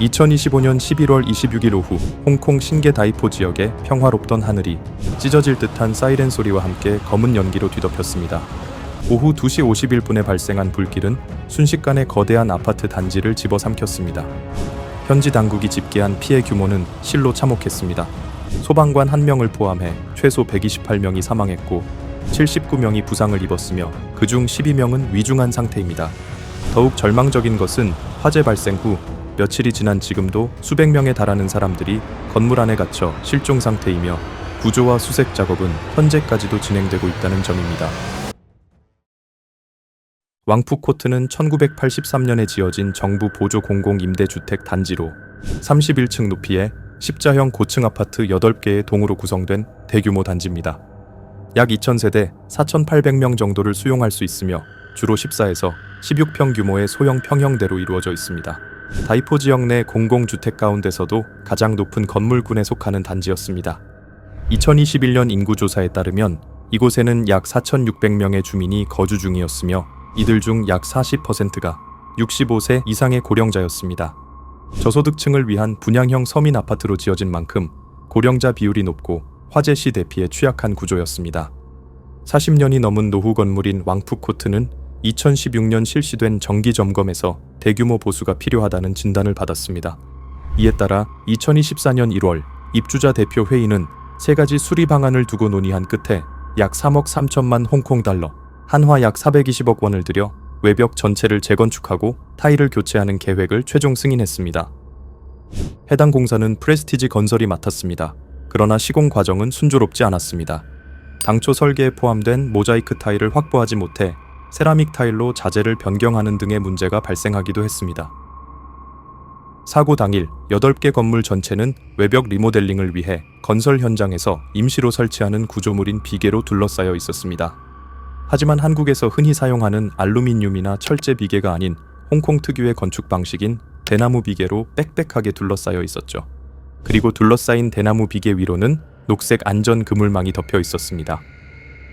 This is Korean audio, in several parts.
2025년 11월 26일 오후 홍콩 신계 다이포 지역의 평화롭던 하늘이 찢어질 듯한 사이렌 소리와 함께 검은 연기로 뒤덮였습니다. 오후 2시 51분에 발생한 불길은 순식간에 거대한 아파트 단지를 집어삼켰습니다. 현지 당국이 집계한 피해 규모는 실로 참혹했습니다. 소방관 1명을 포함해 최소 128명이 사망했고 79명이 부상을 입었으며 그중 12명은 위중한 상태입니다. 더욱 절망적인 것은 화재 발생 후 며칠이 지난 지금도 수백 명에 달하는 사람들이 건물 안에 갇혀 실종 상태이며 구조와 수색 작업은 현재까지도 진행되고 있다는 점입니다. 왕푸코트는 1983년에 지어진 정부 보조 공공임대주택 단지로 31층 높이의 십자형 고층 아파트 8개의 동으로 구성된 대규모 단지입니다. 약 2,000세대 4,800명 정도를 수용할 수 있으며 주로 14에서 16평 규모의 소형 평형대로 이루어져 있습니다. 다이포 지역 내 공공주택 가운데서도 가장 높은 건물군에 속하는 단지였습니다. 2021년 인구조사에 따르면 이곳에는 약 4,600명의 주민이 거주 중이었으며 이들 중 약 40%가 65세 이상의 고령자였습니다. 저소득층을 위한 분양형 서민 아파트로 지어진 만큼 고령자 비율이 높고 화재 시 대피에 취약한 구조였습니다. 40년이 넘은 노후 건물인 왕푸코트는 2016년 실시된 정기 점검에서 대규모 보수가 필요하다는 진단을 받았습니다. 이에 따라 2024년 1월 입주자 대표 회의는 3가지 수리 방안을 두고 논의한 끝에 약 3억 3천만 홍콩 달러, 한화 약 420억 원을 들여 외벽 전체를 재건축하고 타일을 교체하는 계획을 최종 승인했습니다. 해당 공사는 프레스티지 건설이 맡았습니다. 그러나 시공 과정은 순조롭지 않았습니다. 당초 설계에 포함된 모자이크 타일을 확보하지 못해 세라믹 타일로 자재를 변경하는 등의 문제가 발생하기도 했습니다. 사고 당일 8개 건물 전체는 외벽 리모델링을 위해 건설 현장에서 임시로 설치하는 구조물인 비계로 둘러싸여 있었습니다. 하지만 한국에서 흔히 사용하는 알루미늄이나 철제 비계가 아닌 홍콩 특유의 건축 방식인 대나무 비계로 빽빽하게 둘러싸여 있었죠. 그리고 둘러싸인 대나무 비계 위로는 녹색 안전 그물망이 덮여 있었습니다.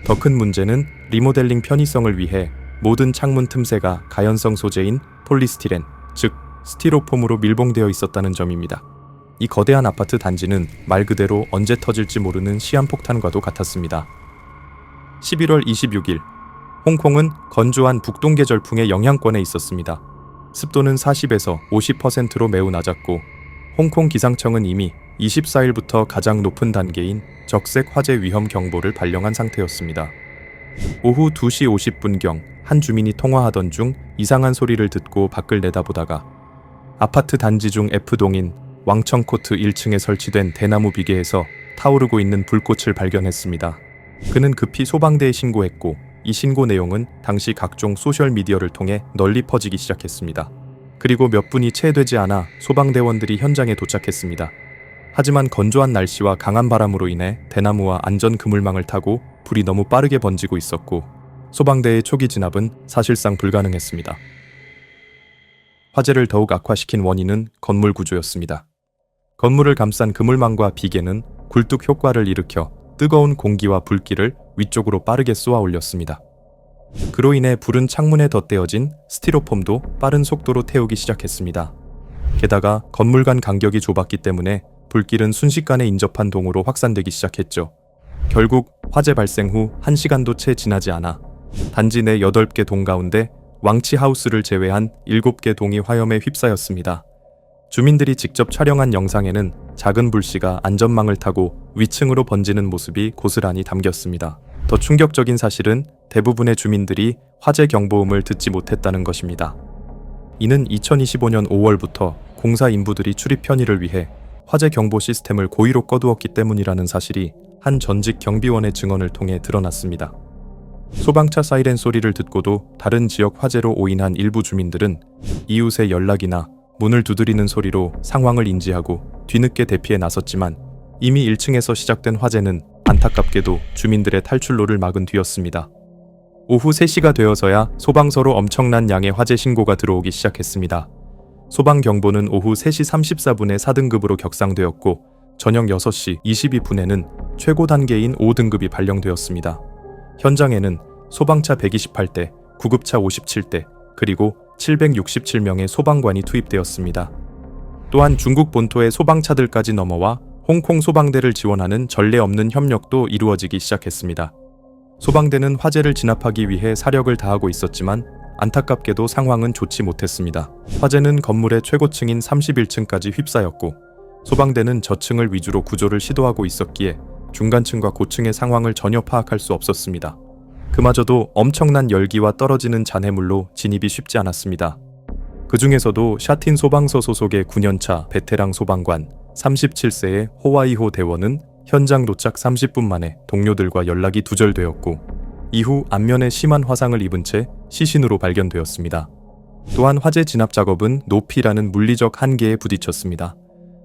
더 큰 문제는 리모델링 편의성을 위해 모든 창문 틈새가 가연성 소재인 폴리스티렌, 즉 스티로폼으로 밀봉되어 있었다는 점입니다. 이 거대한 아파트 단지는 말 그대로 언제 터질지 모르는 시한폭탄과도 같았습니다. 11월 26일, 홍콩은 건조한 북동계절풍의 영향권에 있었습니다. 습도는 40에서 50%로 매우 낮았고 홍콩 기상청은 이미 24일부터 가장 높은 단계인 적색 화재 위험 경보를 발령한 상태였습니다. 오후 2시 50분경 한 주민이 통화하던 중 이상한 소리를 듣고 밖을 내다보다가 아파트 단지 중 F동인 왕청코트 1층에 설치된 대나무 비계에서 타오르고 있는 불꽃을 발견했습니다. 그는 급히 소방대에 신고했고 이 신고 내용은 당시 각종 소셜미디어를 통해 널리 퍼지기 시작했습니다. 그리고 몇 분이 채 되지 않아 소방대원들이 현장에 도착했습니다. 하지만 건조한 날씨와 강한 바람으로 인해 대나무와 안전 그물망을 타고 불이 너무 빠르게 번지고 있었고 소방대의 초기 진압은 사실상 불가능했습니다. 화재를 더욱 악화시킨 원인은 건물 구조였습니다. 건물을 감싼 그물망과 비계는 굴뚝 효과를 일으켜 뜨거운 공기와 불길을 위쪽으로 빠르게 쏘아 올렸습니다. 그로 인해 불은 창문에 덧대어진 스티로폼도 빠른 속도로 태우기 시작했습니다. 게다가 건물 간 간격이 좁았기 때문에 불길은 순식간에 인접한 동으로 확산되기 시작했죠. 결국 화재 발생 후 1시간도 채 지나지 않아 단지 내 8개 동 가운데 왕치하우스를 제외한 7개 동이 화염에 휩싸였습니다. 주민들이 직접 촬영한 영상에는 작은 불씨가 안전망을 타고 위층으로 번지는 모습이 고스란히 담겼습니다. 더 충격적인 사실은 대부분의 주민들이 화재 경보음을 듣지 못했다는 것입니다. 이는 2025년 5월부터 공사 인부들이 출입 편의를 위해 화재 경보 시스템을 고의로 꺼두었기 때문이라는 사실이 한 전직 경비원의 증언을 통해 드러났습니다. 소방차 사이렌 소리를 듣고도 다른 지역 화재로 오인한 일부 주민들은 이웃의 연락이나 문을 두드리는 소리로 상황을 인지하고 뒤늦게 대피에 나섰지만 이미 1층에서 시작된 화재는 안타깝게도 주민들의 탈출로를 막은 뒤였습니다. 오후 3시가 되어서야 소방서로 엄청난 양의 화재 신고가 들어오기 시작했습니다. 소방경보는 오후 3시 34분에 4등급으로 격상되었고 저녁 6시 22분에는 최고 단계인 5등급이 발령되었습니다. 현장에는 소방차 128대, 구급차 57대, 그리고 767명의 소방관이 투입되었습니다. 또한 중국 본토의 소방차들까지 넘어와 홍콩 소방대를 지원하는 전례 없는 협력도 이루어지기 시작했습니다. 소방대는 화재를 진압하기 위해 사력을 다하고 있었지만 안타깝게도 상황은 좋지 못했습니다. 화재는 건물의 최고층인 31층까지 휩싸였고 소방대는 저층을 위주로 구조를 시도하고 있었기에 중간층과 고층의 상황을 전혀 파악할 수 없었습니다. 그마저도 엄청난 열기와 떨어지는 잔해물로 진입이 쉽지 않았습니다. 그 중에서도 샤틴 소방서 소속의 9년차 베테랑 소방관 37세의 호와이호 대원은 현장 도착 30분 만에 동료들과 연락이 두절되었고 이후 안면에 심한 화상을 입은 채 시신으로 발견되었습니다. 또한 화재 진압 작업은 높이라는 물리적 한계에 부딪혔습니다.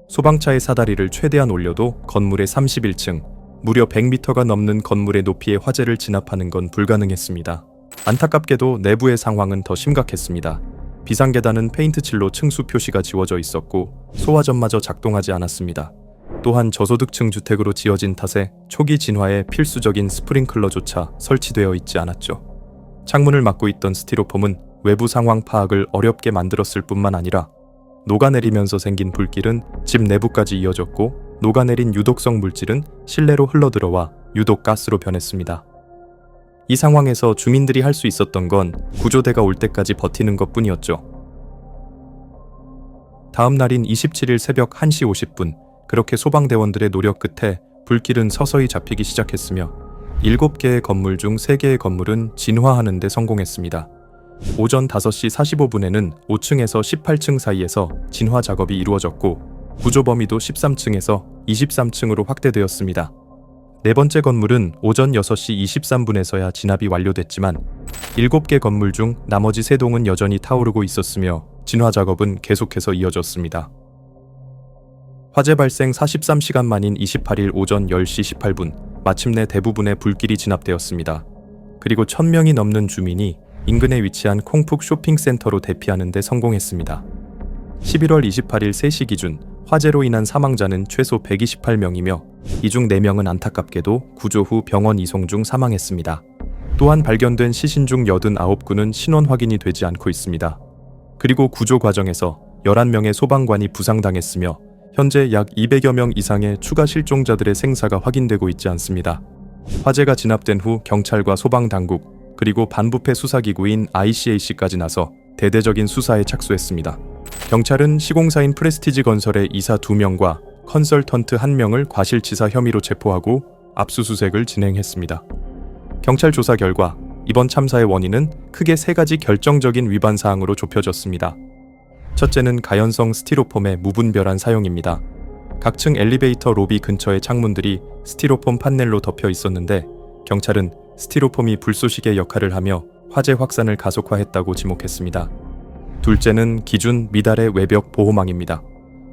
소방차의 사다리를 최대한 올려도 건물의 31층, 무려 100m가 넘는 건물의 높이의 화재를 진압하는 건 불가능했습니다. 안타깝게도 내부의 상황은 더 심각했습니다. 비상계단은 페인트칠로 층수 표시가 지워져 있었고 소화전마저 작동하지 않았습니다. 또한 저소득층 주택으로 지어진 탓에 초기 진화에 필수적인 스프링클러조차 설치되어 있지 않았죠. 창문을 막고 있던 스티로폼은 외부 상황 파악을 어렵게 만들었을 뿐만 아니라 녹아내리면서 생긴 불길은 집 내부까지 이어졌고 녹아내린 유독성 물질은 실내로 흘러들어와 유독가스로 변했습니다. 이 상황에서 주민들이 할 수 있었던 건 구조대가 올 때까지 버티는 것뿐이었죠. 다음 날인 27일 새벽 1시 50분, 그렇게 소방대원들의 노력 끝에 불길은 서서히 잡히기 시작했으며 7개의 건물 중 3개의 건물은 진화하는 데 성공했습니다. 오전 5시 45분에는 5층에서 18층 사이에서 진화 작업이 이루어졌고 구조 범위도 13층에서 23층으로 확대되었습니다. 네 번째 건물은 오전 6시 23분에서야 진압이 완료됐지만 7개 건물 중 나머지 3동은 여전히 타오르고 있었으며 진화 작업은 계속해서 이어졌습니다. 화재 발생 43시간 만인 28일 오전 10시 18분, 마침내 대부분의 불길이 진압되었습니다. 그리고 1000명이 넘는 주민이 인근에 위치한 콩푹 쇼핑센터로 대피하는 데 성공했습니다. 11월 28일 3시 기준 화재로 인한 사망자는 최소 128명이며 이 중 4명은 안타깝게도 구조 후 병원 이송 중 사망했습니다. 또한 발견된 시신 중 89구는 신원 확인이 되지 않고 있습니다. 그리고 구조 과정에서 11명의 소방관이 부상당했으며 현재 약 200여 명 이상의 추가 실종자들의 생사가 확인되고 있지 않습니다. 화재가 진압된 후 경찰과 소방당국 그리고 반부패 수사기구인 ICAC까지 나서 대대적인 수사에 착수했습니다. 경찰은 시공사인 프레스티지 건설의 이사 2명과 컨설턴트 1명을 과실치사 혐의로 체포하고 압수수색을 진행했습니다. 경찰 조사 결과 이번 참사의 원인은 크게 3가지 결정적인 위반 사항으로 좁혀졌습니다. 첫째는 가연성 스티로폼의 무분별한 사용입니다. 각 층 엘리베이터 로비 근처의 창문들이 스티로폼 판넬로 덮여 있었는데 경찰은 스티로폼이 불쏘시개 역할을 하며 화재 확산을 가속화했다고 지목했습니다. 둘째는 기준 미달의 외벽 보호망입니다.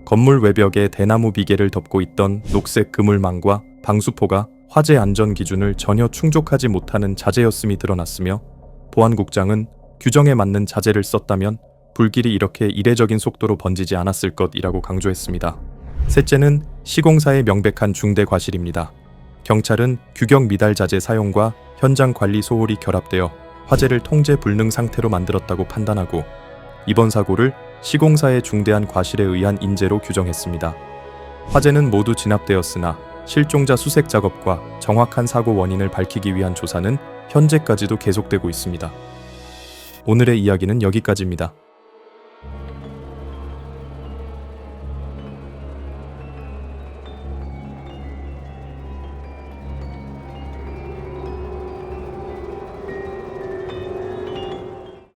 건물 외벽에 대나무 비계를 덮고 있던 녹색 그물망과 방수포가 화재 안전 기준을 전혀 충족하지 못하는 자재였음이 드러났으며 보안국장은 규정에 맞는 자재를 썼다면 불길이 이렇게 이례적인 속도로 번지지 않았을 것이라고 강조했습니다. 셋째는 시공사의 명백한 중대 과실입니다. 경찰은 규격 미달 자재 사용과 현장 관리 소홀이 결합되어 화재를 통제 불능 상태로 만들었다고 판단하고 이번 사고를 시공사의 중대한 과실에 의한 인재로 규정했습니다. 화재는 모두 진압되었으나 실종자 수색 작업과 정확한 사고 원인을 밝히기 위한 조사는 현재까지도 계속되고 있습니다. 오늘의 이야기는 여기까지입니다.